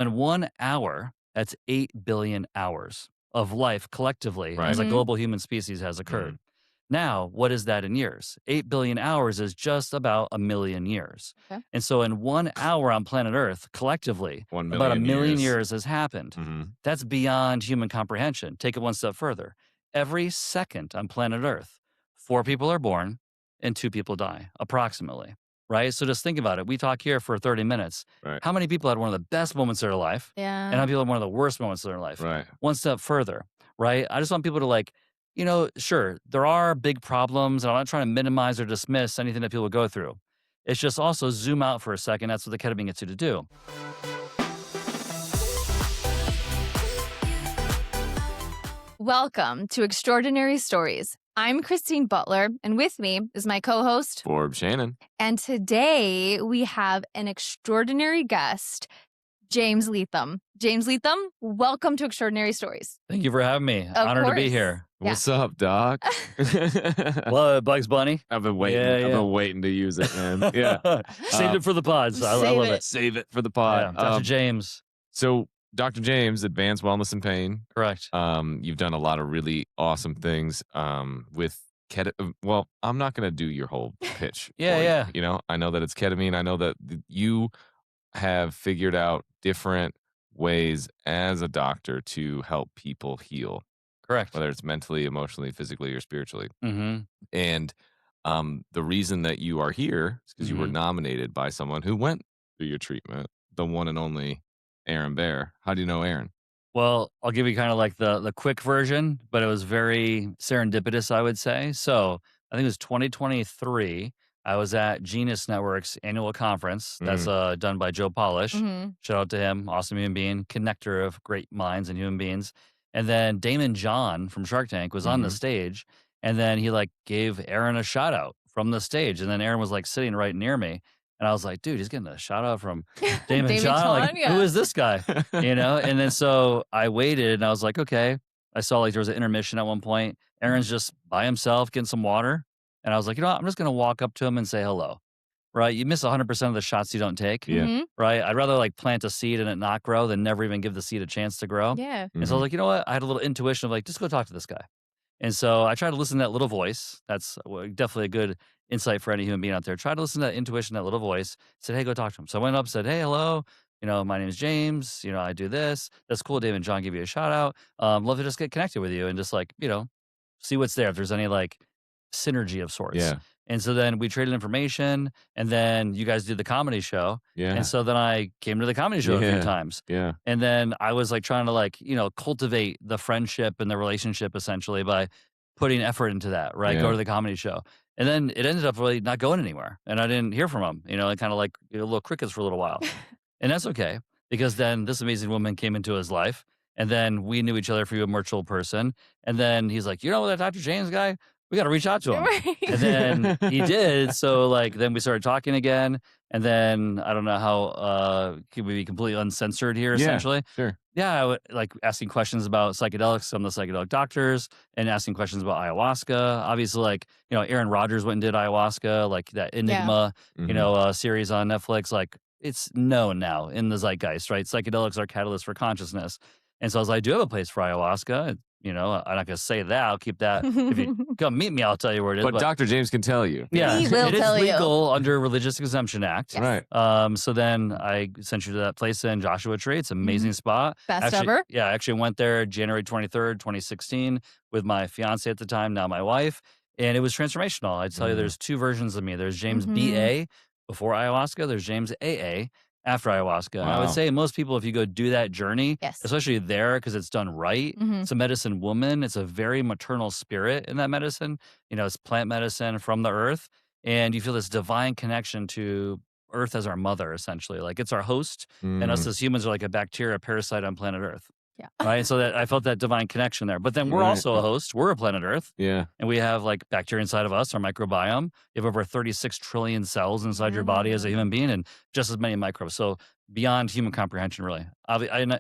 In 1 hour, that's 8 billion hours of life collectively Right. as a Mhm. global human species has occurred. Now, what is that in years? 8 billion hours is just about a million years. Okay. And so, in 1 hour on planet Earth, collectively, 1 about a million million years. years has happened. hmm That's beyond human comprehension. Take it one step further. Every second on planet Earth, 4 people are born and 2 people die, approximately. Right? So just think about it. We talk here for 30 minutes. Right. How many people had one of the best moments of their life? And how Yeah. many people had one of the worst moments of their life? Right. One step further, right? I just want people to sure, there are big problems, and I'm not trying to minimize or dismiss anything that people go through. It's just also zoom out for a second. That's what the ketamine gets you to do. Welcome to Extraordinary Stories. I'm Christine Butler, and with me is my co-host. Forbes Shannon. And today we have an extraordinary guest, James Leathem. James Leathem, welcome to Extraordinary Stories. Thank you for having me. Of Honored to be course. here. Yeah. What's up, Doc? Well, Bugs Bunny. I've been waiting. Yeah, I've yeah. been waiting to use it, man. Yeah. Saved it for the pods. I Save love it. it. Save it for the Yeah, pod. Dr. James. So, Dr. James, Advanced Wellness and Pain. Correct. You've done a lot of really awesome things with ketamine. Well, I'm not going to do your whole pitch. Yeah, for yeah. You. You know, I know that it's ketamine. I know that you have figured out different ways as a doctor to help people heal, Correct. whether it's mentally, emotionally, physically, or spiritually. Mm-hmm. And the reason that you are here is because you were Mhm. nominated by someone who went through your treatment, the one and only Aaron Bear. How do you know Aaron? Well, I'll give you kind of like the quick version, but it was very serendipitous, I would say. So I think it was 2023. I was at Genius Network's annual conference. That's done by Joe Polish. Mhm. Shout out to him, awesome human being, connector of great minds and human beings. And then Damon John from Shark Tank was on the Mhm. stage, and then he gave Aaron a shout out from the stage, and then Aaron was sitting right near me, and I was like, dude, he's getting a shout out from Damon John. yeah. Who is this guy? And then so I waited and I was like, okay. I saw there was an intermission at one point. Aaron's just by himself getting some water. And I was like, you know what? I'm just going to walk up to him and say hello. Right? You miss 100% of the shots you don't take. Yeah. Mhm. Right? I'd rather plant a seed and it not grow than never even give the seed a chance to grow. Yeah. And so I was like, you know what? I had a little intuition of just go talk to this guy. And so I tried to listen to that little voice. That's definitely a good insight for any human being out there. Try to listen to that intuition, that little voice. Said, hey, go talk to him. So I went up, said, hey, hello. My name is James. I do this. That's cool. David and John give you a shout out. Love to just get connected with you and just see what's there. If there's any synergy of sorts. Yeah. And so then we traded information, and then you guys did the comedy show. Yeah. And so then I came to the comedy show a few Yeah. times. Yeah. And then I was trying to cultivate the friendship and the relationship essentially by putting effort into that, right? Yeah. Go to the comedy show. And then it ended up really not going anywhere. And I didn't hear from him, and kind of little crickets for a little while. And that's okay, because then this amazing woman came into his life, and then we knew each other through a mutual person. And then he's like, that Dr. James guy? We got to reach out to him. Right. And then he did. So then we started talking again. And then I don't know how can we be completely uncensored here, Yeah. essentially. Sure. Yeah, I would asking questions about psychedelics, some of the psychedelic doctors, and asking questions about ayahuasca. Obviously, Aaron Rodgers went and did ayahuasca, that Enigma, Mhm. series on Netflix. It's known now in the zeitgeist, right? Psychedelics are catalysts for consciousness. And so I was like, I do have a place for ayahuasca. I'm not going to say that. I'll keep that. If you come meet me, I'll tell you where it is. But Dr. James can tell you. Yeah, He will it is tell you. legal under Religious Exemption Act. Yes. Right. So then I sent you to that place in Joshua Tree. It's an amazing spot. Best Actually, ever. Yeah, I actually went there January 23rd, 2016 with my fiance at the time, now my wife. And it was transformational. I tell you, there's two versions of me. There's James Mhm. B.A. before ayahuasca. There's James A.A. after ayahuasca. And I would Wow. say most people, if you go do that journey, Yes. especially there because it's done right, Mhm. it's a medicine woman. It's a very maternal spirit in that medicine. It's plant medicine from the earth. And you feel this divine connection to earth as our mother, essentially. It's our host. And us Mm. as humans are like a bacteria, a parasite on planet earth. Yeah. Right. So that I felt that divine connection there. But then we're Right. also a host. We're a planet Earth. Yeah. And we have like bacteria inside of us, our microbiome. You have over 36 trillion cells inside your body as a human being and just as many microbes. So beyond human comprehension, really.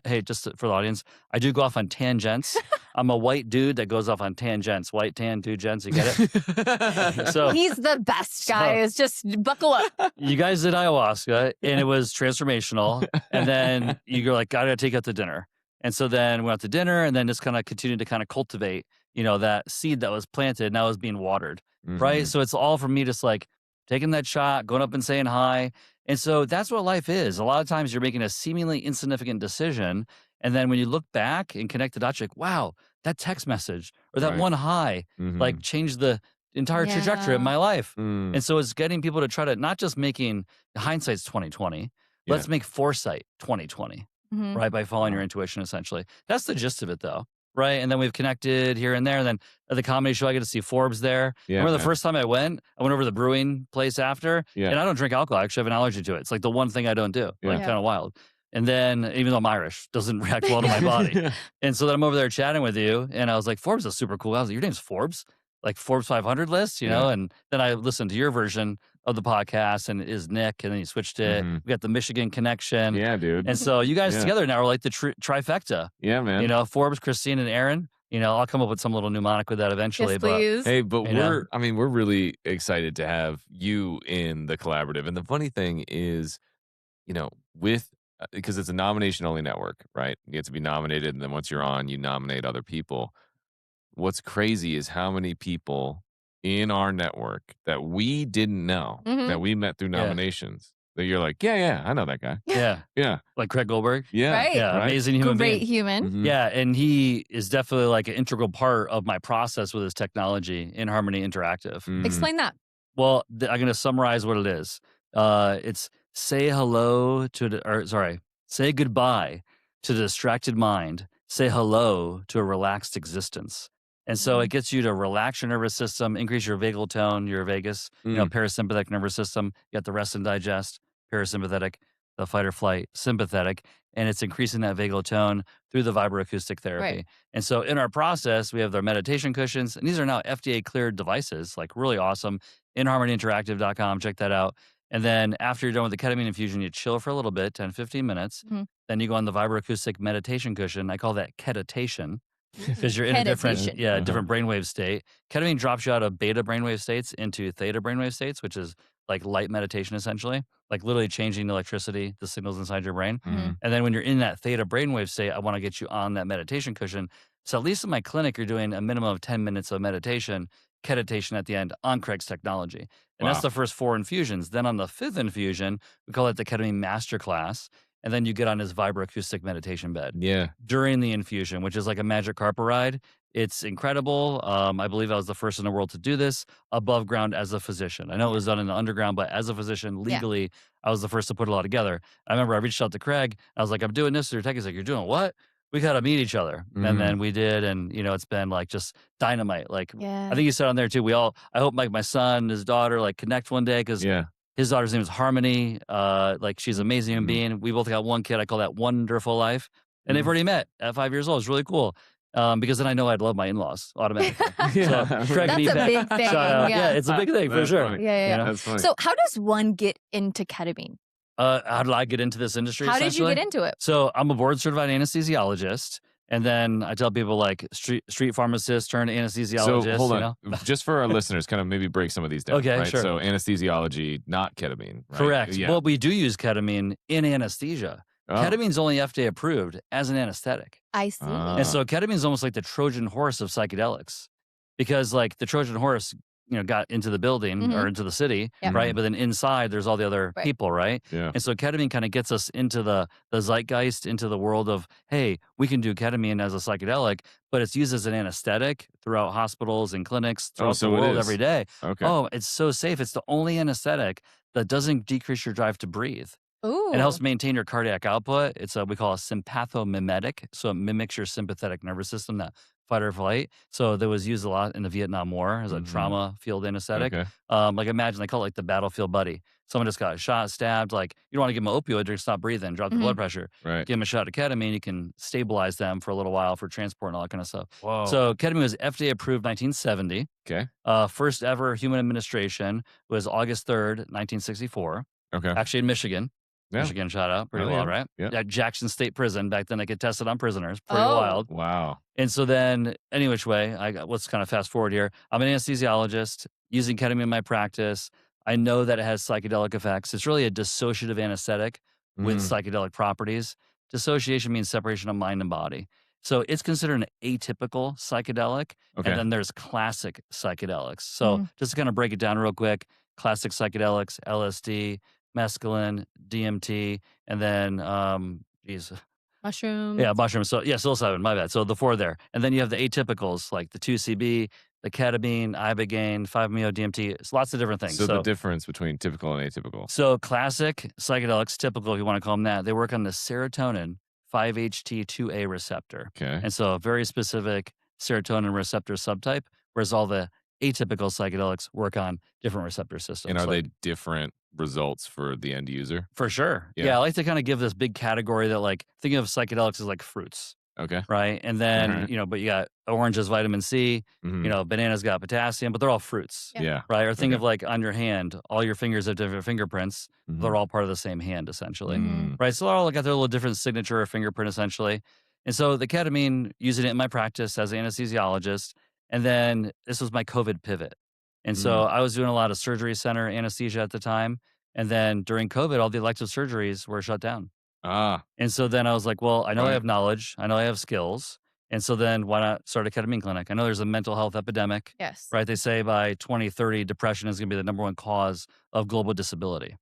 Hey, just for the audience, I do go off on tangents. I'm a white dude that goes off on tangents. White, tan, two gents. You get it? So He's the best, guys. Just buckle up. you guys did ayahuasca and it was transformational. And then you go like, gotta take out to dinner. And so then we went out to dinner and then just kind of continued to kind of cultivate, that seed that was planted now is being watered. Right. Mhm. So it's all for me just like taking that shot, going up and saying hi. And so that's what life is. A lot of times you're making a seemingly insignificant decision. And then when you look back and connect the dots, you're like, wow, that text message or that Right. one hi, like Mhm. changed the entire trajectory of Yeah. my life. Mm. And so it's getting people to try to not just making hindsight's 2020, Yeah. let's make foresight 2020, Mhm. right? By following your Wow. intuition, essentially. That's the gist of it, though, right? And then we've connected here and there. And then at the comedy show, I get to see Forbes there. I Yeah, remember the man. first time I went over to the brewing place after, Yeah. and I don't drink alcohol. I actually have an allergy to it. It's like the one thing I don't do, like Yeah. kind of wild. And then even though I'm Irish, doesn't react well to my body. Yeah. And so then I'm over there chatting with you, and I was like, Forbes is super cool. I was like, your name's Forbes? Like Forbes 500 list, Yeah. And then I listened to your version of the podcast, and it is Nick, and then you switched it. Mhm. We got the Michigan connection. Yeah, dude. And so you guys Yeah. together now are like the trifecta, Yeah, man. Forbes, Christine, and Aaron. I'll come up with some little mnemonic with that eventually. Yes, But please. Hey, but You know? we're really excited to have you in the collaborative. And the funny thing is, with because it's a nomination only network, right? You get to be nominated, and then once you're on, you nominate other people. What's crazy is how many people in our network that we didn't know Mhm. that we met through Yeah. nominations that you're like, yeah, I know that guy. yeah, Yeah, like Craig Goldberg. yeah, Right. Yeah, right? amazing human Great being. human. Mhm. Yeah, and he is definitely like an integral part of my process with his technology in Harmony Interactive. Mhm. Explain that. Well, I'm going to summarize what it is. It's say hello say goodbye to the distracted mind. Say hello to a relaxed existence. And so it gets you to relax your nervous system, increase your vagal tone, your vagus, parasympathetic nervous system. You got the rest and digest, parasympathetic, the fight or flight, sympathetic, and it's increasing that vagal tone through the vibroacoustic therapy. Right. And so in our process, we have their meditation cushions, and these are now FDA cleared devices, like really awesome. InHarmonyInteractive.com, check that out. And then after you're done with the ketamine infusion, you chill for a little bit, 10, 15 minutes. Mhm. Then you go on the vibroacoustic meditation cushion. I call that ketatation because you're in a different, Meditation. different brainwave state. Ketamine drops you out of beta brainwave states into theta brainwave states, which is like light meditation essentially, like literally changing the electricity, the signals inside your brain. Mhm. And then when you're in that theta brainwave state, I want to get you on that meditation cushion. So at least in my clinic, you're doing a minimum of 10 minutes of meditation, ketamine at the end on Craig's technology. And that's Wow. the first 4 infusions. Then on the 5th infusion, we call it the ketamine masterclass. And then you get on his vibroacoustic meditation bed Yeah. during the infusion, which is like a magic carpet ride. It's incredible. I believe I was the first in the world to do this above ground as a physician. I know it was done in the underground, but as a physician, legally, I was the first to put it all together. I remember I reached out to Craig. I was like, I'm doing this. Your tech is like, you're doing what? We got to meet each other. Mhm. And then we did. And, it's been like just dynamite. Like, Yeah. I think you said on there too, I hope like my son, his daughter, like connect one day because Yeah. his daughter's name is Harmony. Like she's an amazing human Mhm. being. We both got one kid. I call that Wonderful Life. And they've Mhm. already met at 5 years old. It's really cool. Because then I know I'd love my in-laws automatically. Yeah. So, Craig and That's a Eve, big thing. shout out. Yeah. Yeah, it's a big thing for That's sure. funny. Yeah. You know? That's funny. So, how does one get into ketamine? How did I get into this industry? How did you essentially? get into it? So I'm a board certified anesthesiologist. And then I tell people like street pharmacist turned anesthesiologist. So hold on, You know? just for our listeners, kind of maybe break some of these down. Okay, right? sure. So anesthesiology, not ketamine. Right? Correct. Yeah. Well, we do use ketamine in anesthesia. Oh. Ketamine's only FDA approved as an anesthetic. I see. And so ketamine is almost like the Trojan horse of psychedelics because like the Trojan horse, got into the building or into the city, Yep. right? But then inside there's all the other Right. people, right? Yeah. And so ketamine kind of gets us into the zeitgeist, into the world of, hey, we can do ketamine as a psychedelic, but it's used as an anesthetic throughout hospitals and clinics throughout so the it world is. every day. Okay. Oh, it's so safe. It's the only anesthetic that doesn't decrease your drive to breathe. Ooh. It helps maintain your cardiac output. It's we call a sympathomimetic. So it mimics your sympathetic nervous system, that fight or flight. So that was used a lot in the Vietnam War as a Mhm. trauma field anesthetic. Okay. Like imagine they call it like the battlefield buddy. Someone just got shot, stabbed. Like you don't want to give them an opioid to stop breathing, drop the Mhm. blood pressure. Right. Give them a shot of ketamine. You can stabilize them for a little while for transport and all that kind of stuff. Whoa. So ketamine was FDA approved 1970. Okay. First ever human administration was August 3rd, 1964. Okay. Actually in Michigan. Yeah. Michigan shout out. Pretty Oh, wild, yeah. right? Yep. At Jackson State Prison. Back then they could test it on prisoners. Pretty Oh. wild. Wow. And so then, any which way, let's kind of fast forward here. I'm an anesthesiologist using ketamine in my practice. I know that it has psychedelic effects. It's really a dissociative anesthetic with Mm. psychedelic properties. Dissociation means separation of mind and body. So it's considered an atypical psychedelic. Okay. And then there's classic psychedelics. So Mm. just to kind of break it down real quick, classic psychedelics, LSD, mescaline, DMT, and then, geez, Mushrooms. yeah, mushrooms. So yeah, psilocybin. My bad. So the four there, and then you have the atypicals like the 2CB, the ketamine, ibogaine, 5-MeO-DMT. It's lots of different things. So the difference between typical and atypical. So classic psychedelics, typical, if you want to call them that, they work on the serotonin 5-HT2A receptor, Okay. and so a very specific serotonin receptor subtype. Whereas all the atypical psychedelics work on different receptor systems. And are like, they different results for the end user? For sure. Yeah. Yeah, I like to kind of give this big category that like think of psychedelics as like fruits. Okay. Right. And then, Alright. but you got oranges, vitamin C, Mhm. bananas got potassium, but they're all fruits. Yeah. Yeah. Right. Or think Okay. of like on your hand, all your fingers have different fingerprints. Mhm. They're all part of the same hand, essentially. Mhm. Right. So they're all got their little different signature or fingerprint, essentially. And so the ketamine, using it in my practice as an anesthesiologist. And then this was my COVID pivot. And so I was doing a lot of surgery center anesthesia at the time. And then during COVID, all the elective surgeries were shut down. Ah. And so then I was like, well, I know I Right. have knowledge. I know I have skills. And so then why not start a ketamine clinic? I know there's a mental health epidemic, Yes. right? They say by 2030, depression is going to be the number one cause of global disability,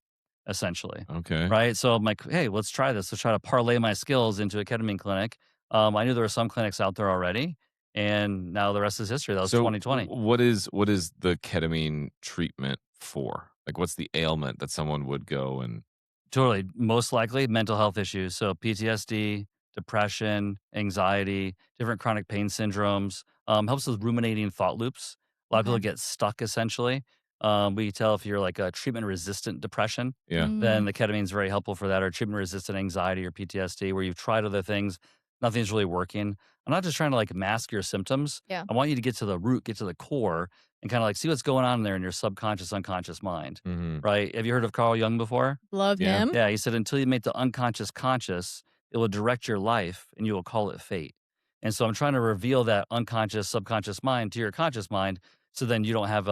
essentially. Okay. Right. So I'm like, hey, let's try this. Let's try to parlay my skills into a ketamine clinic. I knew there were some clinics out there already. And now the rest is history. That was So 2020. what is the ketamine treatment for? Like, what's the ailment that someone would go and? Totally. Most likely mental health issues. So PTSD, depression, anxiety, different chronic pain syndromes. Helps with ruminating thought loops. A lot of people Okay. get stuck essentially. We can tell if you're like a treatment resistant depression, Yeah. then the ketamine is very helpful for that, or treatment resistant anxiety or PTSD, where you've tried other things, nothing's really working. I'm not just trying to like mask your symptoms. Yeah. I want you to get to the root, get to the core, and kind of like see what's going on there in your subconscious, unconscious mind. Mhm. Right? Have you heard of Carl Jung before? Love Yeah. him. Yeah, he said, until you make the unconscious conscious, it will direct your life and you will call it fate. And so I'm trying to reveal that unconscious, subconscious mind to your conscious mind. So then you don't have,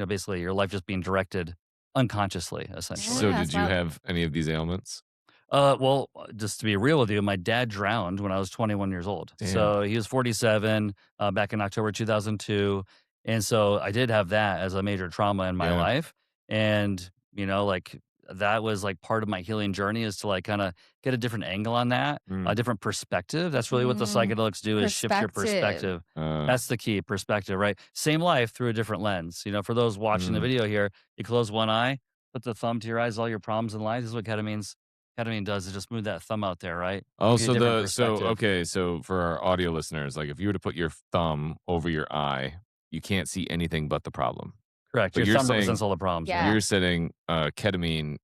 basically your life just being directed unconsciously, essentially. So Yeah, did that's you wild. have any of these ailments? Well, just to be real with you, my dad drowned when I was 21 years old. Damn. So he was 47 back in October 2002. And so I did have that as a major trauma in my Yeah. life. And, like that was like part of my healing journey is to like kind of get a different angle on that, a Mm. different perspective. That's really what the Mm. psychedelics do is shift your Perspective. perspective. That's the key, perspective, right? Same life through a different lens. For those watching the Mm. video here, you close one eye, put the thumb to your eyes, all your problems in life. This is what ketamine does is just move that thumb out there, right? Oh, Give you a different perspective. okay, so for our audio listeners, like if you were to put your thumb over your eye, you can't see anything but the problem. Correct. But Your you're thumb saying- represents all the problems. Yeah. You're saying ketamine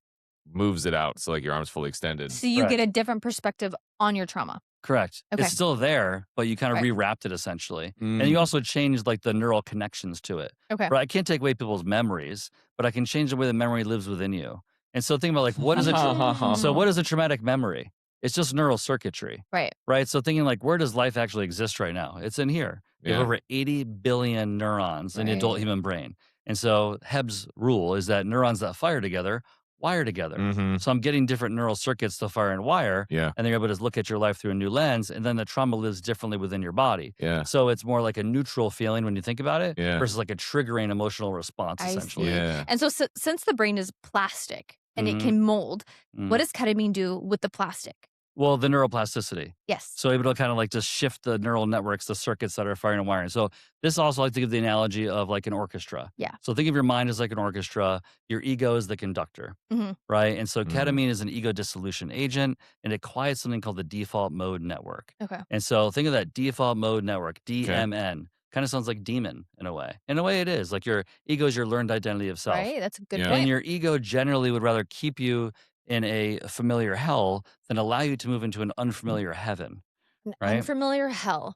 moves it out, so like your arm's fully extended. So you Correct. get a different perspective on your trauma. Correct. Okay. It's still there, but you kind of Right. rewrapped it essentially. Mm. And you also changed like the neural connections to it. Okay. Right. I can't take away people's memories, but I can change the way the memory lives within you. And so think about like what is a so what is a traumatic memory? It's just neural circuitry. Right. Right. So thinking like where does life actually exist right now? It's in here. You have Yeah. over 80 billion neurons in the adult Right. human brain. And so Hebb's rule is that neurons that fire together wire together. Mhm. So I'm getting different neural circuits to fire and wire. Yeah. And then you're able to look at your life through a new lens. And then the trauma lives differently within your body. Yeah. So it's more like a neutral feeling when you think about it Yeah. versus like a triggering emotional response, I essentially. see. Yeah. And so since the brain is plastic and Mhm. it can mold, Mm. what does ketamine do with the plastic? Well, the neuroplasticity. Yes. So able to kind of like just shift the neural networks, the circuits that are firing and wiring. So this also like to give the analogy of like an orchestra. Yeah. So think of your mind as like an orchestra. Your ego is the conductor, hmm right? And so Mhm. ketamine is an ego dissolution agent, and it quiets something called the default mode network. Okay. And so think of that default mode network, DMN. Kind of sounds like demon in a way. In a way, it is like your ego is your learned identity of self. Right. That's a good Yeah. And point. your ego generally would rather keep you in a familiar hell than allow you to move into an unfamiliar heaven, An right? unfamiliar hell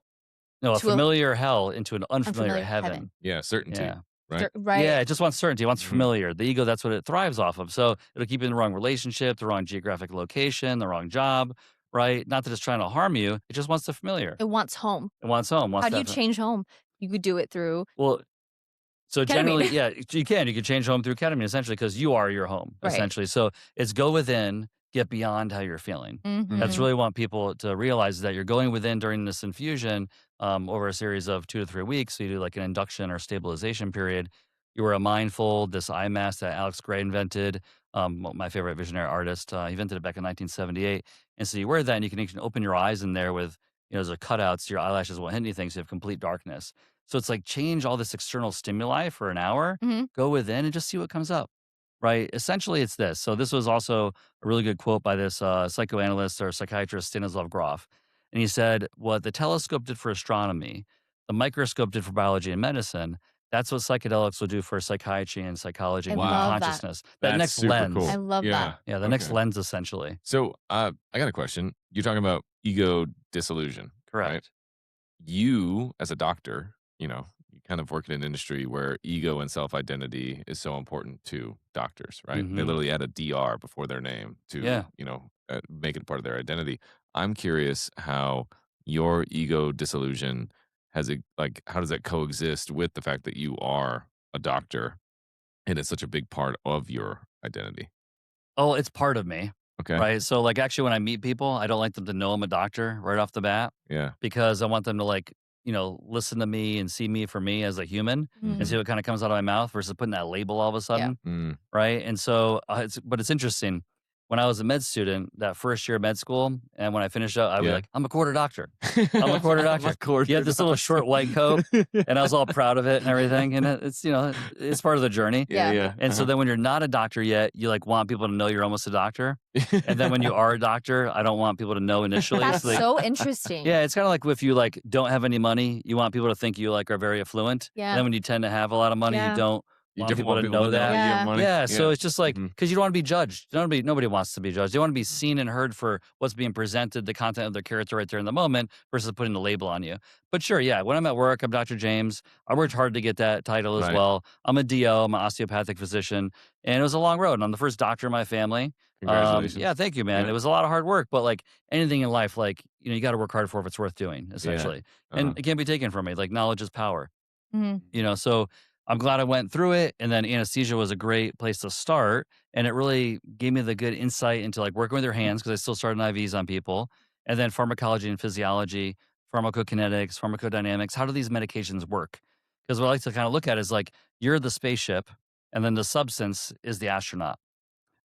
No, a to a familiar hell into an unfamiliar unfamiliar heaven. heaven. Yeah, certainty, Yeah. right? Right. Yeah, it just wants certainty. It wants Mhm. familiar. The ego, that's what it thrives off of. So it'll keep you in the wrong relationship, the wrong geographic location, the wrong job, right? Not that it's trying to harm you. It just wants the familiar. It wants home. It wants home. Wants How do you that. change home? You could do it through Well, so ketamine. generally, yeah, you can. You can change home through ketamine essentially because you are your home Right. essentially. So it's go within, get beyond how you're feeling. That's Mhm. really want people to realize that you're going within during this infusion over a series of 2 to 3 weeks. So you do like an induction or stabilization period. You wear a mindfold, this eye mask that Alex Gray invented, my favorite visionary artist. He invented it back in 1978. And so you wear that and you can open your eyes in there with, there's a cutout so your eyelashes won't hit anything. So you have complete darkness. So it's like change all this external stimuli for an hour, Mhm. go within and just see what comes up. Right. Essentially, it's this. So this was also a really good quote by this psychoanalyst or psychiatrist Stanislav Grof, and he said, "What the telescope did for astronomy, the microscope did for biology and medicine. That's what psychedelics will do for psychiatry and psychology I and human love that. consciousness. That That's next super lens, cool. I love Yeah. that. yeah, the next Okay. lens, essentially. So, I got a question. You're talking about ego dissolution, right? Correct. You, as a doctor, you kind of work in an industry where ego and self-identity is so important to doctors, right? They Mhm. literally add a DR before their name to, Yeah. make it part of their identity. I'm curious how your ego dissolution how does that coexist with the fact that you are a doctor and it's such a big part of your identity? Oh, it's part of me, Okay. right? So, like, actually, when I meet people, I don't like them to know I'm a doctor right off the bat. Yeah. Because I want them to listen to me and see me for me as a human and see Mhm. what kind of comes out of my mouth versus putting that label all of a sudden, Mm. right? And so, it's interesting. When I was a med student, that first year of med school, and when I finished up, I was Yeah. like, I'm a quarter doctor. I'm a quarter doctor. You had this little short white coat, and I was all proud of it and everything. And it's part of the journey. Yeah. Yeah. And so then when you're not a doctor yet, you like want people to know you're almost a doctor. And then when you are a doctor, I don't want people to know initially. That's So they- so interesting. yeah, it's kind of like if you like don't have any money, you want people to think you like are very affluent. Yeah. And then when you tend to have a lot of money, Yeah. you don't You want don't people want to people know that. you have Yeah. money. Yeah, so it's just like Mhm. because you don't want to be judged. Nobody wants to be judged. They want to be seen and heard for what's being presented, the content of their character right there in the moment, versus putting the label on you. But sure, yeah, when I'm at work, I'm Dr. James. I worked hard to get that title as Right. well. I'm a DO, I'm an osteopathic physician, and it was a long road. And I'm the first doctor in my family. Congratulations. Yeah, thank you, man. Yeah. It was a lot of hard work, but like anything in life, like you got to work hard for if it's worth doing, essentially. And Uh-huh. it can't be taken from me. Like knowledge is power. Mhm. So I'm glad I went through it. And then anesthesia was a great place to start. And it really gave me the good insight into like working with your hands because I still started IVs on people. And then pharmacology and physiology, pharmacokinetics, pharmacodynamics. How do these medications work? Because what I like to kind of look at is like you're the spaceship and then the substance is the astronaut,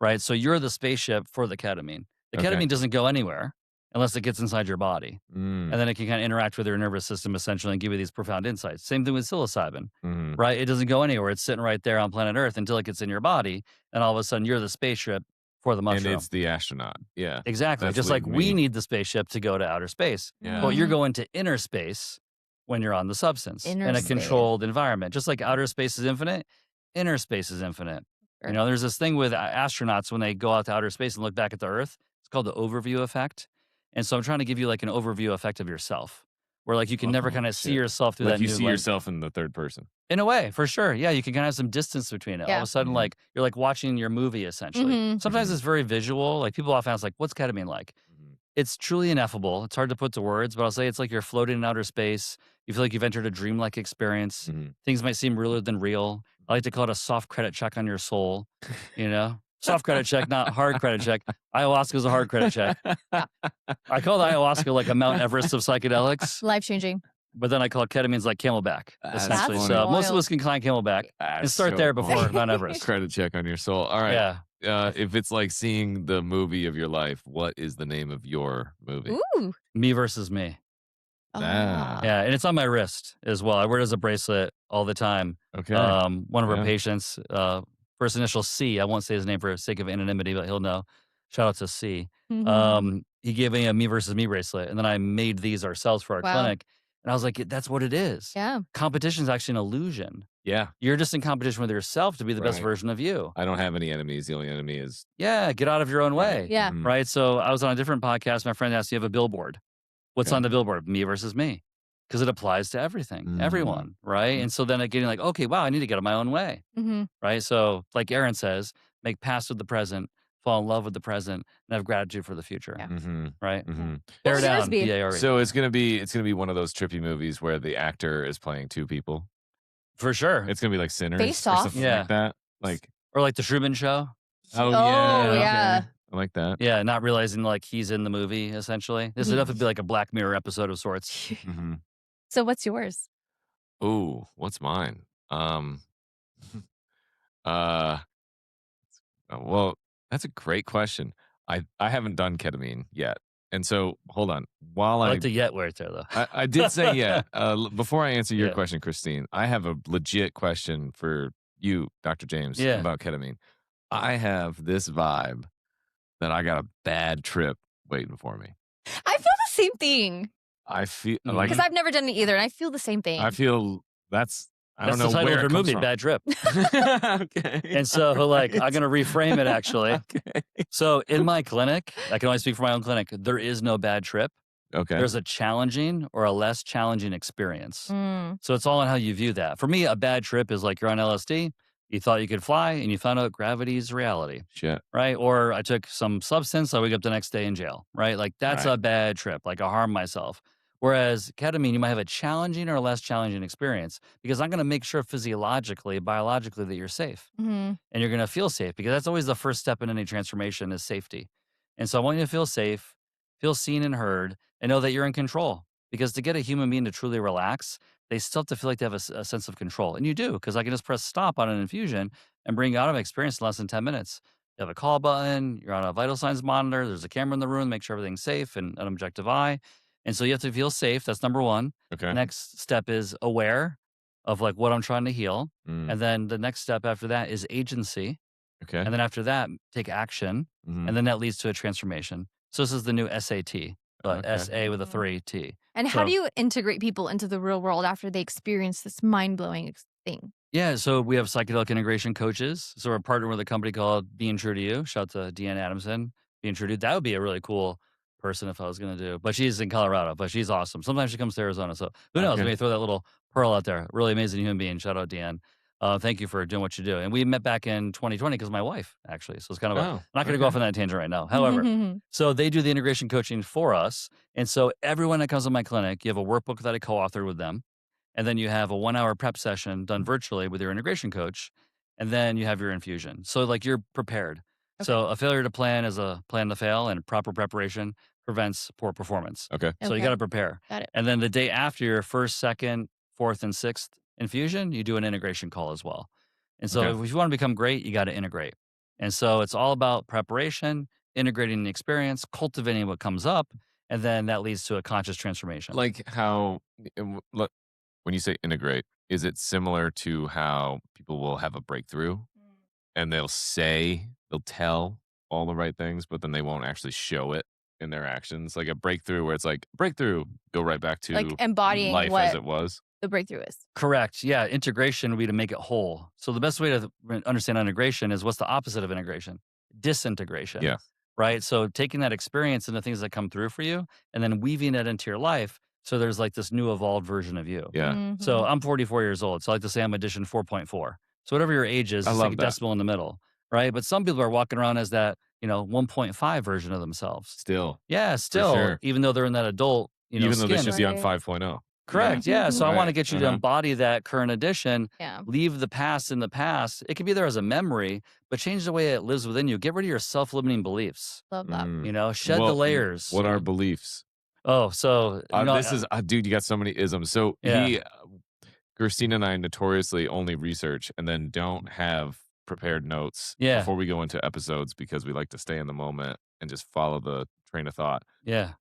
right? So you're the spaceship for the ketamine. The Okay. ketamine doesn't go anywhere unless it gets inside your body. Mm. And then it can kind of interact with your nervous system essentially and give you these profound insights. Same thing with psilocybin, Mhm. right? It doesn't go anywhere. It's sitting right there on planet Earth until it gets in your body. And all of a sudden, you're the spaceship for the And mushroom. it's the astronaut. Yeah. Exactly. That's Just like leading we me. need the spaceship to go to outer space. Yeah. But you're Mhm. going to inner space when you're on the substance Inner in a space. controlled environment. Just like outer space is infinite, inner space is infinite. Sure. There's this thing with astronauts when they go out to outer space and look back at the Earth. It's called the overview effect. And so I'm trying to give you like an overview effect of yourself, where like you can never Oh, kind of see shit. yourself through Like that you new see lens. yourself in the third person. In a way, for sure. Yeah, you can kind of have some distance between it. All Yeah. of a sudden, Mhm. like you're like watching your movie essentially. Mhm. Sometimes Mhm. it's very visual. Like people often ask, like, what's ketamine like? Mhm. It's truly ineffable. It's hard to put to words, but I'll say it's like you're floating in outer space. You feel like you've entered a dreamlike experience. Mhm. Things might seem realer than real. I like to call it a soft credit check on your soul. Soft credit check, not hard credit check. Ayahuasca is a hard credit check. I call the ayahuasca like a Mount Everest of psychedelics, Life changing. but then I call ketamine's like Camelback, That's essentially. funny. So most of Wild. us can climb Camelback and That's start so there before funny. Mount Everest. Credit check on your soul. All right. Yeah. if it's like seeing the movie of your life, what is the name of your movie? Ooh. Me versus me. Ah. Yeah, and it's on my wrist as well. I wear it as a bracelet all the time. Okay. One of our Yeah. patients, first initial C, I won't say his name for sake of anonymity, but he'll know. Shout out to C. He gave me a me versus me bracelet, and then I made these ourselves for our Wow. clinic. And I was like, that's what it is. Yeah. Competition is actually an illusion. Yeah. You're just in competition with yourself to be the best Right. version of you. I don't have any enemies. The only enemy is Yeah, get out of your own way. Yeah. Mhm. Right. So I was on a different podcast. My friend asked, you have a billboard. What's Okay. on the billboard? Me versus me. Because it applies to everything, everyone. Right. Mhm. And so then getting like, okay, wow, I need to get out of my own way. Mm-hmm. Right. So, like Aaron says, make past with the present, fall in love with the present, and have gratitude for the future. Yeah. Mhm. Right. Mhm. Tear What would yours down. be? B-A-R-E. So it's gonna be one of those trippy movies where the actor is playing two people. For sure. It's gonna be like Sinners Face or Off. something Yeah. like that. Like, Or like the Truman Show. oh Oh, yeah, yeah. okay. I like that. Yeah. Not realizing like he's in the movie, essentially. This would Mhm. definitely be like a Black Mirror episode of sorts. hmm So what's yours? Ooh, what's mine? Uh, well, that's a great question. I haven't done ketamine yet, and so hold on. While I I like the yet right there, though. I did say yeah. Before I answer your Yeah. question, Christine, I have a legit question for you, Dr. James, Yeah. about ketamine. I have this vibe that I got a bad trip waiting for me. I feel the same thing I feel Mhm. like because I've never done it either, and I feel the same thing. I feel that's I That's don't the know title where of it your comes movie, from. Bad Trip. Okay. And so, like, I'm going to reframe it actually. Okay. So, in my clinic, I can only speak for my own clinic, there is no bad trip. Okay. There's a challenging or a less challenging experience. Mm. So, it's all on how you view that. For me, a bad trip is like you're on LSD, you thought you could fly, and you found out gravity's reality, Shit. right? Or I took some substance, I wake up the next day in jail, right? Like, that's Right. a bad trip. Like, I harm myself. Whereas ketamine, you might have a challenging or a less challenging experience because I'm going to make sure physiologically, biologically that you're safe Hmm. and you're going to feel safe because that's always the first step in any transformation is safety. And so I want you to feel safe, feel seen and heard, and know that you're in control. Because to get a human being to truly relax, they still have to feel like they have a sense of control. And you do, because I can just press stop on an infusion and bring you out of experience in less than 10 minutes. You have a call button, you're on a vital signs monitor, there's a camera in the room, make sure everything's safe and an objective eye. And so you have to feel safe. That's number one. Okay. Next step is aware of like what I'm trying to heal. Mm, And then the next step after that is agency. okay. And then after that, take action. Mhm. And then that leads to a transformation. So this is the new SAT, but Okay. SA with a 3T. And how So- do you integrate people into the real world after they experience this mind-blowing thing? Yeah, so we have psychedelic integration coaches. So we're partnered with a company called Being True to You. Shout out to Deanne Adamson. Being True to You. That would be a really cool person if I was going to do. But she's in Colorado, but she's awesome. Sometimes she comes to Arizona. So who knows? Okay. Maybe throw that little pearl out there. Really amazing human being. Shout out Deanne. Thank you for doing what you do. And we met back in 2020 because my wife, actually. So it's kind of Oh, I'm not going to go okay. off on that tangent right now. However, so they do the integration coaching for us. And so everyone that comes to my clinic, you have a workbook that I co-authored with them. And then you have a 1-hour prep session done virtually with your integration coach. And then you have your infusion. So like you're prepared. So a failure to plan is a plan to fail, and proper preparation prevents poor performance. Okay. So you Okay. got to prepare. Got it. And then the day after your first, second, fourth, and sixth infusion, you do an integration call as well. And so Okay. if you want to become great, you got to integrate. And so it's all about preparation, integrating the experience, cultivating what comes up, and then that leads to a conscious transformation. Like how when you say integrate, is it similar to how people will have a breakthrough and they'll tell all the right things, but then they won't actually show it in their actions? Like a breakthrough where it's like breakthrough, go right back to Like embodying life what as it was. the breakthrough is. Correct. Yeah. Integration would be to make it whole. So the best way to understand integration is what's the opposite of integration? Disintegration. Yeah. Right. So taking that experience and the things that come through for you and then weaving it into your life. So there's like this new evolved version of you. Yeah. Mhm. So I'm 44 years old. So I like to say I'm edition 4.4. So whatever your age is, I it's love like a that. decimal in the middle. Right. But some people are walking around as that, 1.5 version of themselves. Still. Yeah. Still, sure. even though they're in that adult, Even though they skin. should be on Right. 5.0. Correct. Yeah. So I Right. want to get you to Uh-huh. embody that current edition. Yeah. Leave the past in the past. It can be there as a memory, but change the way it lives within you. Get rid of your self-limiting beliefs. Love that. Mm. Shed the layers. What are beliefs? Oh, so This is dude, you got so many isms. So Yeah. Christina and I notoriously only research and then don't have prepared notes Yeah. before we go into episodes because we like to stay in the moment and just follow the train of thought. Yeah.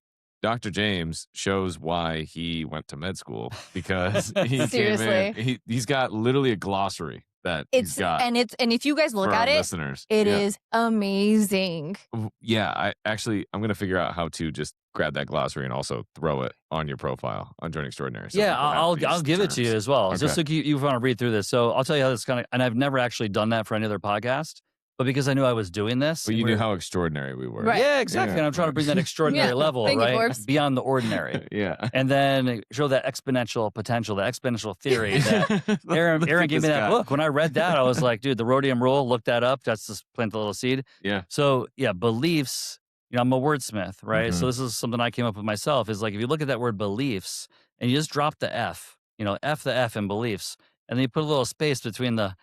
Dr. James shows why he went to med school because he came in. Seriously. He's got literally a glossary that he's got And if you guys look for at our it, listeners. it is amazing. Yeah, I'm gonna figure out how to just grab that glossary and also throw it on your profile on Join Extraordinary. So Yeah, people have I'll these give it to you terms. as well. Okay. Just so you want to read through this. So I'll tell you how this kind of, and I've never actually done that for any other podcast, but because I knew I was doing this. But you knew how extraordinary we were. Right. Yeah, exactly. Yeah, and I'm trying to bring that extraordinary Yeah. level, Thank you, right? Forbes. Beyond the ordinary. Yeah. And then show that exponential potential, that exponential theory that Aaron Look gave at me this that guy. book. When I read that, I was like, dude, the rhodium rule, look that up. That's just plant the little seed. Yeah. So yeah, beliefs, I'm a wordsmith, right? Mhm. So this is something I came up with myself is like, if you look at that word beliefs and you just drop the F, F the F in beliefs, and then you put a little space between the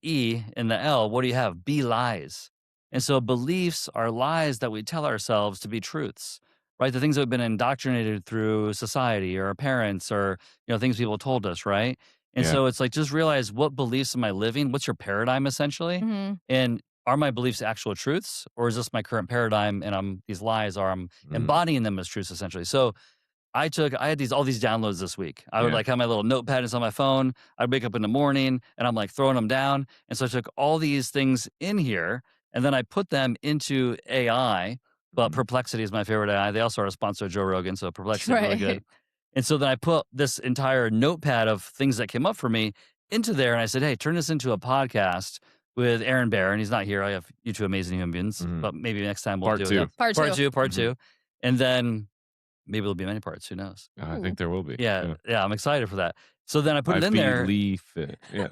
E and the L, what do you have? Be lies. And so beliefs are lies that we tell ourselves to be truths, right? The things that have been indoctrinated through society or our parents or, things people told us, right? And Yeah. so it's like, just realize what beliefs am I living? What's your paradigm essentially? Mhm. And are my beliefs actual truths or is this my current paradigm and these lies I'm embodying them as truths essentially? So I had all these downloads this week. I would Yeah. like have my little notepad on my phone. I'd wake up in the morning and I'm like throwing them down. And so I took all these things in here and then I put them into AI. But Mhm. Perplexity is my favorite AI. They also are a sponsor of Joe Rogan, so Perplexity is really Right. good. And so then I put this entire notepad of things that came up for me into there. And I said, hey, turn this into a podcast with Aaron Bear. And he's not here. I have you two amazing human beings. Mhm. But maybe next time we'll Part do two. it. Part two. Part Mhm. two. And then maybe there'll be many parts. Who knows? I think there will be. Yeah, I'm excited for that. So then I put it I in there, believe it. Yeah.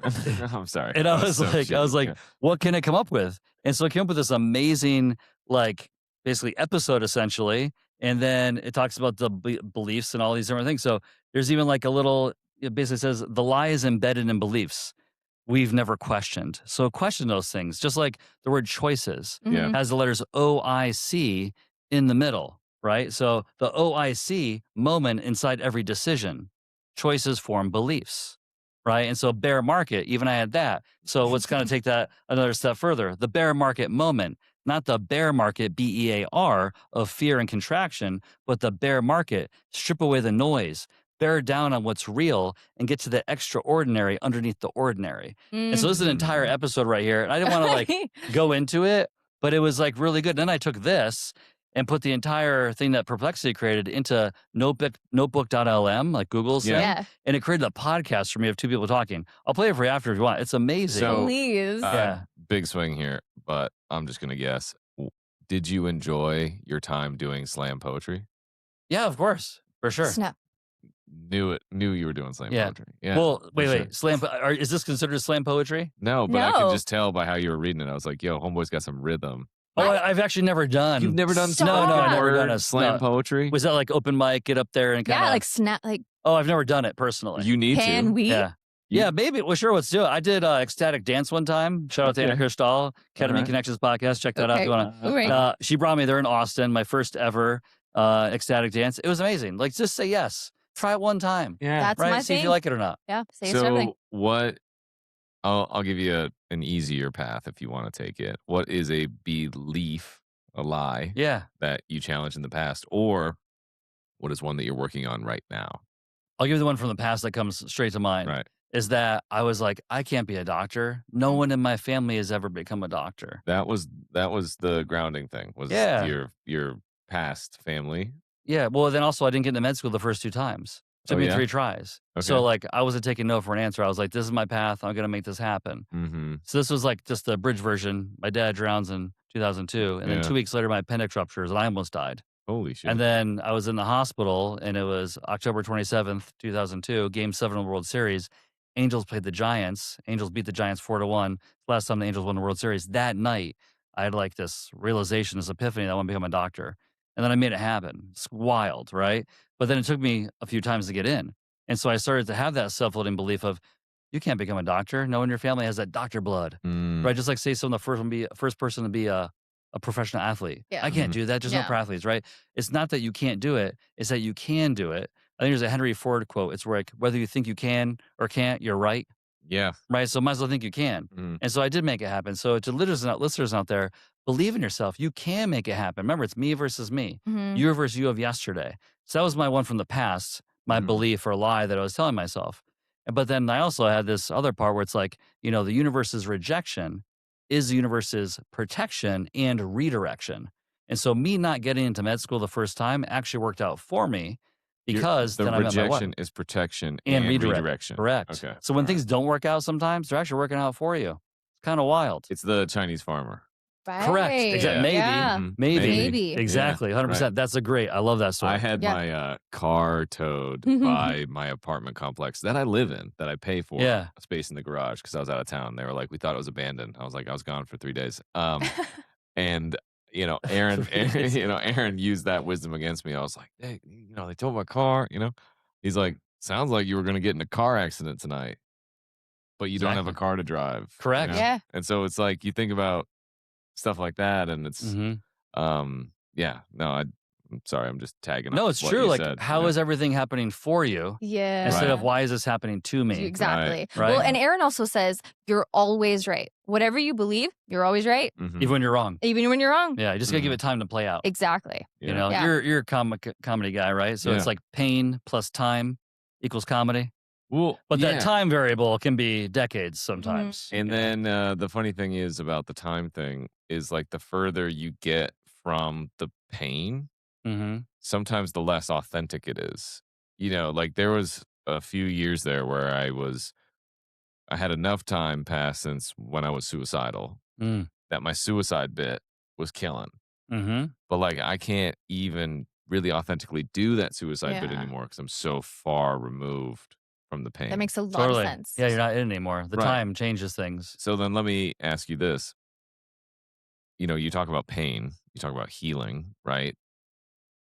I'm sorry. and I was like, cheating. Yeah. what can it come up with? And so it came up with this amazing, like, basically episode essentially. And then it talks about the beliefs and all these different things. So there's even like a little, it basically says the lie is embedded in beliefs we've never questioned. So question those things, just like the word choices Yeah. has the letters OIC in the middle, right? So the OIC moment inside every decision, choices form beliefs, right? And so bear market, even I had that. So let's kind of take that another step further. The bear market moment, not the bear market, BEAR, of fear and contraction, but the bear market, strip away the noise, bear down on what's real and get to the extraordinary underneath the ordinary. And so this is an entire episode right here. And I didn't want to like go into it, but it was like really good. Then I took this and put the entire thing that Perplexity created into notebook.lm, like Google's Yeah. thing. And it created a podcast for me of two people talking. I'll play it for you after if you want. It's amazing. So, Please. Yeah. Big swing here, but I'm just going to guess. Did you enjoy your time doing slam poetry? Yeah, of course. For sure. Snap. Knew you were doing slam Yeah. poetry. Yeah. Well, for wait. sure. Slam. Is this considered slam poetry? No, but I No. could just tell by how you were reading it. I was like, yo, homeboy's got some rhythm. Oh, What? I've actually never done. You've never done Stop. No, I've never done word a slam poetry? Was that like open mic, get up there and kind of. Yeah, like snap. Like, Oh, I've never done it personally. You need can to. we? Yeah. You- Yeah, maybe. Well, sure. Let's do it. I did ecstatic dance one time. Shout out to Okay. Anna Kirschdahl, Ketamine Alright. Connections podcast. Check that out if you want All right. to. She brought me there in Austin, my first ever ecstatic dance. It was amazing. Like, just say yes. Try it one time. Yeah. That's Right? my See if thing. you like it or not. Yeah. Say it's everything. So what? I'll give you an easier path if you want to take it. What is a belief, a lie Yeah. that you challenged in the past, or what is one that you're working on right now? I'll give you the one from the past that comes straight to mind. Right. Is that I was like, I can't be a doctor. No one in my family has ever become a doctor. That was the grounding thing. Was Yeah. your past family? Yeah. Well, then also I didn't get into med school the first two times. Took Oh, me yeah? 3 tries. Okay. So like I wasn't taking no for an answer. I was like, this is my path. I'm gonna make this happen. Mm-hmm. So this was like just the bridge version. My dad drowns in 2002, and then Yeah. 2 weeks later, my appendix ruptures, and I almost died. Holy shit. And then I was in the hospital, and it was October 27th, 2002, Game 7 of the World Series. Angels played the Giants. Angels beat the Giants 4-1. Last time the Angels won the World Series. That night, I had like this realization, this epiphany that I want to become a doctor. And then I made it happen. It's wild, right? But then it took me a few times to get in. And so I started to have that self-loathing belief of, you can't become a doctor. No one in your family has that doctor blood, Mm. right? Just like say someone first person to be a professional athlete. Yeah. I can't Mhm. do that. There's no Yeah. pro athletes, right? It's not that you can't do it. It's that you can do it. I think there's a Henry Ford quote. It's where like, whether you think you can or can't, you're right. Yeah. right? So might as well think you can. Mm. And so I did make it happen. So to listeners out there, believe in yourself. You can make it happen. Remember, it's me versus me, Mhm. you versus you of yesterday. So that was my one from the past, my Mhm. belief or lie that I was telling myself. But then I also had this other part where it's like, the universe's rejection is the universe's protection and redirection. And so me not getting into med school the first time actually worked out for me because The then I met my wife. rejection is protection And and redirect. redirection. Correct. Okay. So when All right. things don't work out sometimes, they're actually working out for you. It's kind of wild. It's the Chinese farmer. Correct. Right. Exactly. Yeah. Maybe. Yeah. Mhm. Maybe. Maybe. Exactly. 100%. Right. That's a great. I love that story. I had Yeah. my car towed by my apartment complex that I live in, that I pay for Yeah. a space in the garage because I was out of town. They were like, we thought it was abandoned. I was like, I was gone for 3 days. And Aaron, 3 days. Aaron used that wisdom against me. I was like, hey, they towed my car. He's like, sounds like you were going to get in a car accident tonight, but you don't have a Exactly. car to drive. Correct. Yeah. And so it's like you think about stuff like that, and it's yeah. No, I'm sorry, I'm just tagging on No, it's what true. you Like, said. how is everything happening for you Yeah. instead of Right. why is this happening to me? Exactly. Right. Well, and Aaron also says you're always right. Whatever you believe, you're always right, Mhm. Even when you're wrong. even when you're wrong. Yeah. You just got to give it time to play out. Exactly. Yeah. Yeah. You're a comedy guy, right? So Yeah. it's like pain plus time equals comedy. Well, But yeah. that time variable can be decades sometimes. And then the funny thing is about the time thing is like the further you get from the pain, Mm-hmm. sometimes the less authentic it is. Like there was a few years there where I had enough time pass since when I was suicidal Mm. that my suicide bit was killing. Mm-hmm. But like I can't even really authentically do that suicide bit Yeah. anymore because I'm so far removed from the pain. That makes a lot Totally. of sense. Yeah, you're not in it anymore. The Right. time changes things. So then let me ask you this. You talk about pain, you talk about healing, right?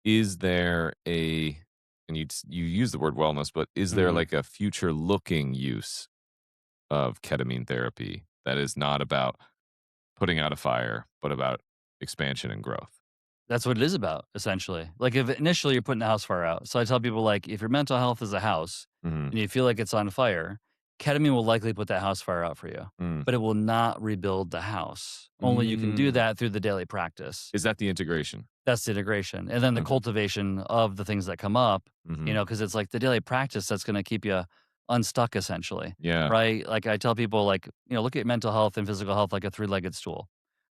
Is there and you use the word wellness, but is there Mhm. like a future looking use of ketamine therapy that is not about putting out a fire, but about expansion and growth? That's what it is about, essentially. Like if initially you're putting the house fire out. So I tell people like if your mental health is a house Mhm. and you feel like it's on fire, ketamine will likely put that house fire out for you. Mm. But it will not rebuild the house. Only you can do that through the daily practice. Is that the integration? That's the integration. And then the Okay. cultivation of the things that come up, Mhm. because it's like the daily practice that's going to keep you unstuck essentially. Yeah. Right? Like I tell people like, look at mental health and physical health like a three-legged stool.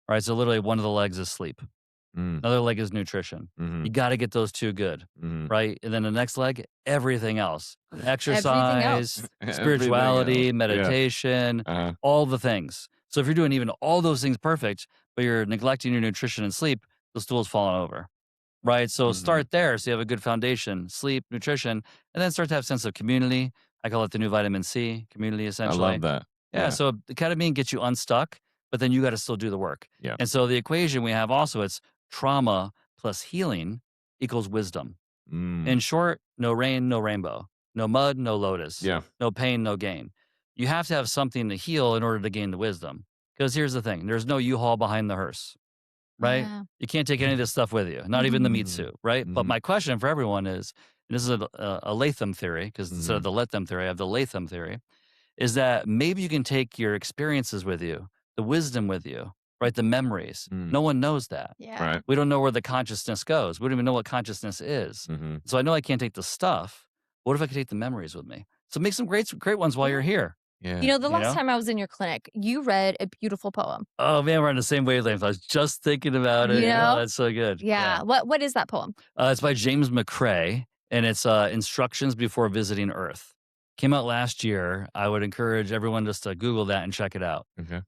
Right? So literally one of the legs is sleep. Mm. Another leg is nutrition. Mhm. You got to get those two good, Mhm. right? And then the next leg, everything else. Everything Exercise, else. spirituality, Everything else. Yeah. meditation, Uh-huh. all the things. So if you're doing even all those things perfect, but you're neglecting your nutrition and sleep, the stool's falling over. Right? So Mhm. start there so you have a good foundation, sleep, nutrition, and then start to have a sense of community. I call it the new vitamin C, community I essentially. love that. Yeah, so the ketamine gets you unstuck, but then you got to still do the work. Yeah. And so the equation we have also it's trauma plus healing equals wisdom. Mm. In short, no rain, no rainbow. No mud, no lotus. Yeah. No pain, no gain. You have to have something to heal in order to gain the wisdom. Because here's the thing, there's no U-Haul behind the hearse. Right? Yeah. You can't take any of this stuff with you, not even the meat Mhm. suit, right? But Mhm. my question for everyone is, and this is a Latham theory, because instead of the let them theory, I have the Latham theory, is that maybe you can take your experiences with you, the wisdom with you, right? The memories. Mm. No one knows that. Yeah. Right. We don't know where the consciousness goes. We don't even know what consciousness is. Mhm. So I know I can't take the stuff. What if I could take the memories with me? So make some great ones while you're here. Yeah. The You last know? time I was in your clinic, you read a beautiful poem. Oh man, we're on the same wavelength. I was just thinking about it. You know? Oh, that's so good. Yeah. What is that poem? It's by James McCrae, and it's Instructions Before Visiting Earth. Came out last year. I would encourage everyone just to Google that and check it out. Okay.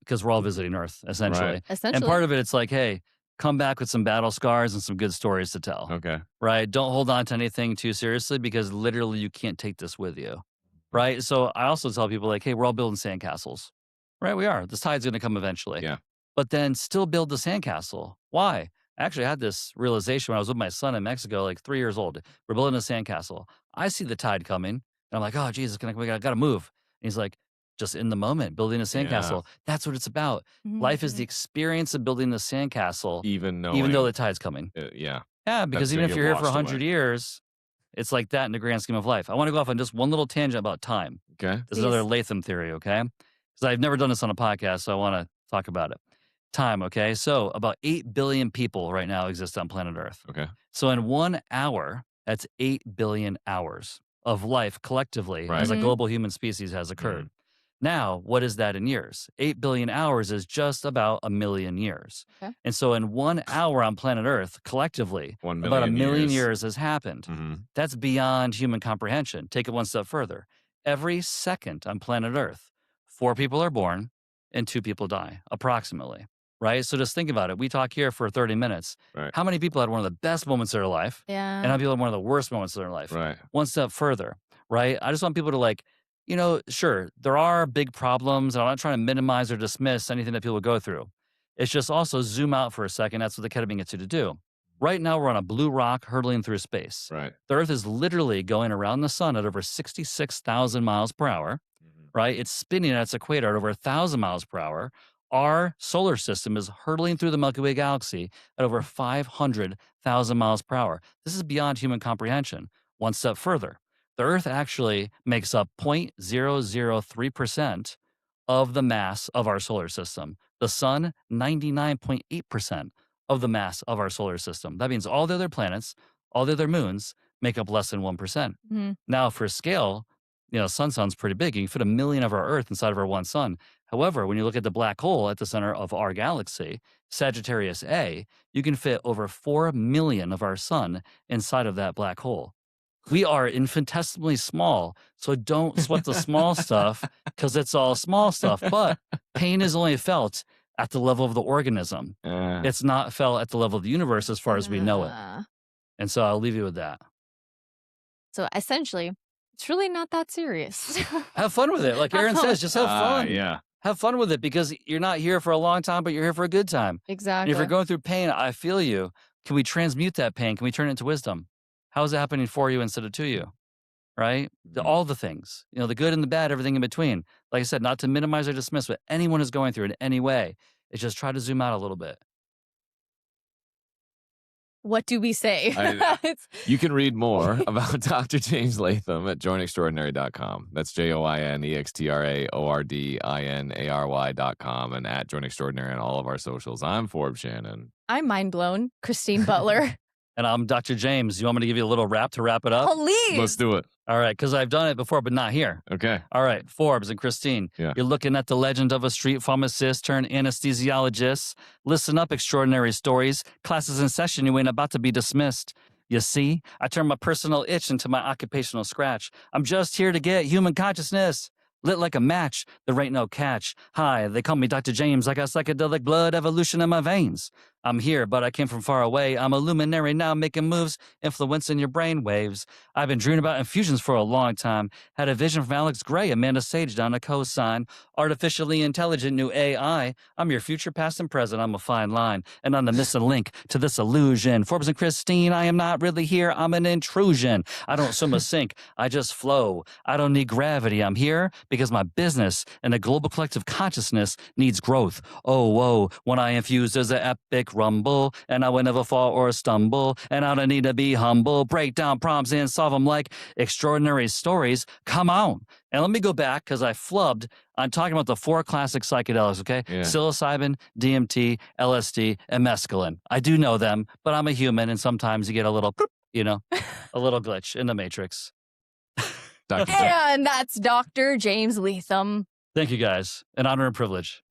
Because we're all visiting Earth, essentially. Right. Essentially. And part of it, it's like, hey, come back with some battle scars and some good stories to tell. Okay. Right? Don't hold on to anything too seriously because literally you can't take this with you. Right? So I also tell people, like, hey, we're all building sandcastles. Right? We are. This tide's going to come eventually. Yeah. But then still build the sandcastle. Why? I actually had this realization when I was with my son in Mexico, like 3 years old. We're building a sandcastle. I see the tide coming. And I'm like, oh, Jesus, we got to move. And he's like, just in the moment, building a sandcastle. That's what it's about. Life is the experience of building the sandcastle, Even even though the tide's coming. yeah. Yeah, because That's even gonna if get you're here for washed 100 away. years, It's like that in the grand scheme of life. I want to go off on just one little tangent about time. Okay. This is another Leathem theory, okay? Because I've never done this on a podcast, so I want to talk about it. Time, okay? So about 8 billion people right now exist on planet Earth. Okay. So in 1 hour, that's 8 billion hours of life collectively as a Right. global human species has occurred. Now, what is that in years? 8 billion hours is just about a million years. Okay. And so in 1 hour on planet Earth, collectively, 1 about a million million years. years has happened. That's beyond human comprehension. Take it one step further. Every second on planet Earth, 4 people are born and 2 people die, approximately. Right? So just think about it. We talk here for 30 minutes. Right. How many people had one of the best moments of their life? Yeah. And how many people had one of the worst moments of their life? Right. One step further, right? I just want people to like, sure, there are big problems, and I'm not trying to minimize or dismiss anything that people go through. It's just also zoom out for a second. That's what the ketamine gets you to do. Right now, we're on a blue rock hurtling through space. Right. The Earth is literally going around the sun at over 66,000 miles per hour, right? It's spinning at its equator at over 1,000 miles per hour. Our solar system is hurtling through the Milky Way galaxy at over 500,000 miles per hour. This is beyond human comprehension. One step further, the Earth actually makes up 0.003% of the mass of our solar system. The sun, 99.8% of the mass of our solar system. That means all the other planets, all the other moons make up less than 1%. Now, for scale, sun sounds pretty big. You can fit 1 million of our Earth inside of our one sun. However, when you look at the black hole at the center of our galaxy, Sagittarius A, you can fit over 4 million of our sun inside of that black hole. We are infinitesimally small, so don't sweat the small stuff because it's all small stuff. But pain is only felt at the level of the organism. It's not felt at the level of the universe as far as we know it. And so I'll leave you with that. So essentially, it's really not that serious. Have fun with it. Like Aaron says, just have fun. Yeah. Have fun with it because you're not here for a long time, but you're here for a good time. Exactly. And if you're going through pain, I feel you. Can we transmute that pain? Can we turn it into wisdom? How is it happening for you instead of to you? Right? All the things, the good and the bad, everything in between. Like I said, not to minimize or dismiss what anyone is going through in any way. It's just try to zoom out a little bit. What do we say? You can read more about Dr. James Leathem at joinextraordinary.com. That's JOINEXTRAORDINARY.com and at joinextraordinary on all of our socials. I'm Forbes Shannon. I'm mind blown. Christine Butler. And I'm Dr. James. You want me to give you a little rap to wrap it up? Please. Let's do it. All right, because I've done it before, but not here. Okay. All right, Forbes and Christine. Yeah. You're looking at the legend of a street pharmacist turned anesthesiologist. Listen up, extraordinary stories. Classes in session, you ain't about to be dismissed. You see, I turn my personal itch into my occupational scratch. I'm just here to get human consciousness lit like a match. There ain't no catch. Hi, they call me Dr. James. I got psychedelic blood evolution in my veins. I'm here, but I came from far away. I'm a luminary now, making moves, influencing your brain waves. I've been dreaming about infusions for a long time. Had a vision from Alex Gray, Amanda Sage down a cosign. Artificially intelligent new AI. I'm your future, past, and present. I'm a fine line, and I'm the missing link to this illusion. Forbes and Christine, I am not really here. I'm an intrusion. I don't swim or sink. I just flow. I don't need gravity. I'm here because my business and the global collective consciousness needs growth. Oh, whoa, when I infuse, there's an epic rumble, and I will never fall or stumble, and I don't need to be humble. Break down problems and solve them like extraordinary stories. Come on. And let me go back because I flubbed on talking about the 4 classic psychedelics, okay? Yeah. Psilocybin, DMT, LSD, and mescaline. I do know them, but I'm a human, and sometimes you get a little, a little glitch in the matrix. Dr. And that's Dr. James Leathem. Thank you, guys. An honor and privilege.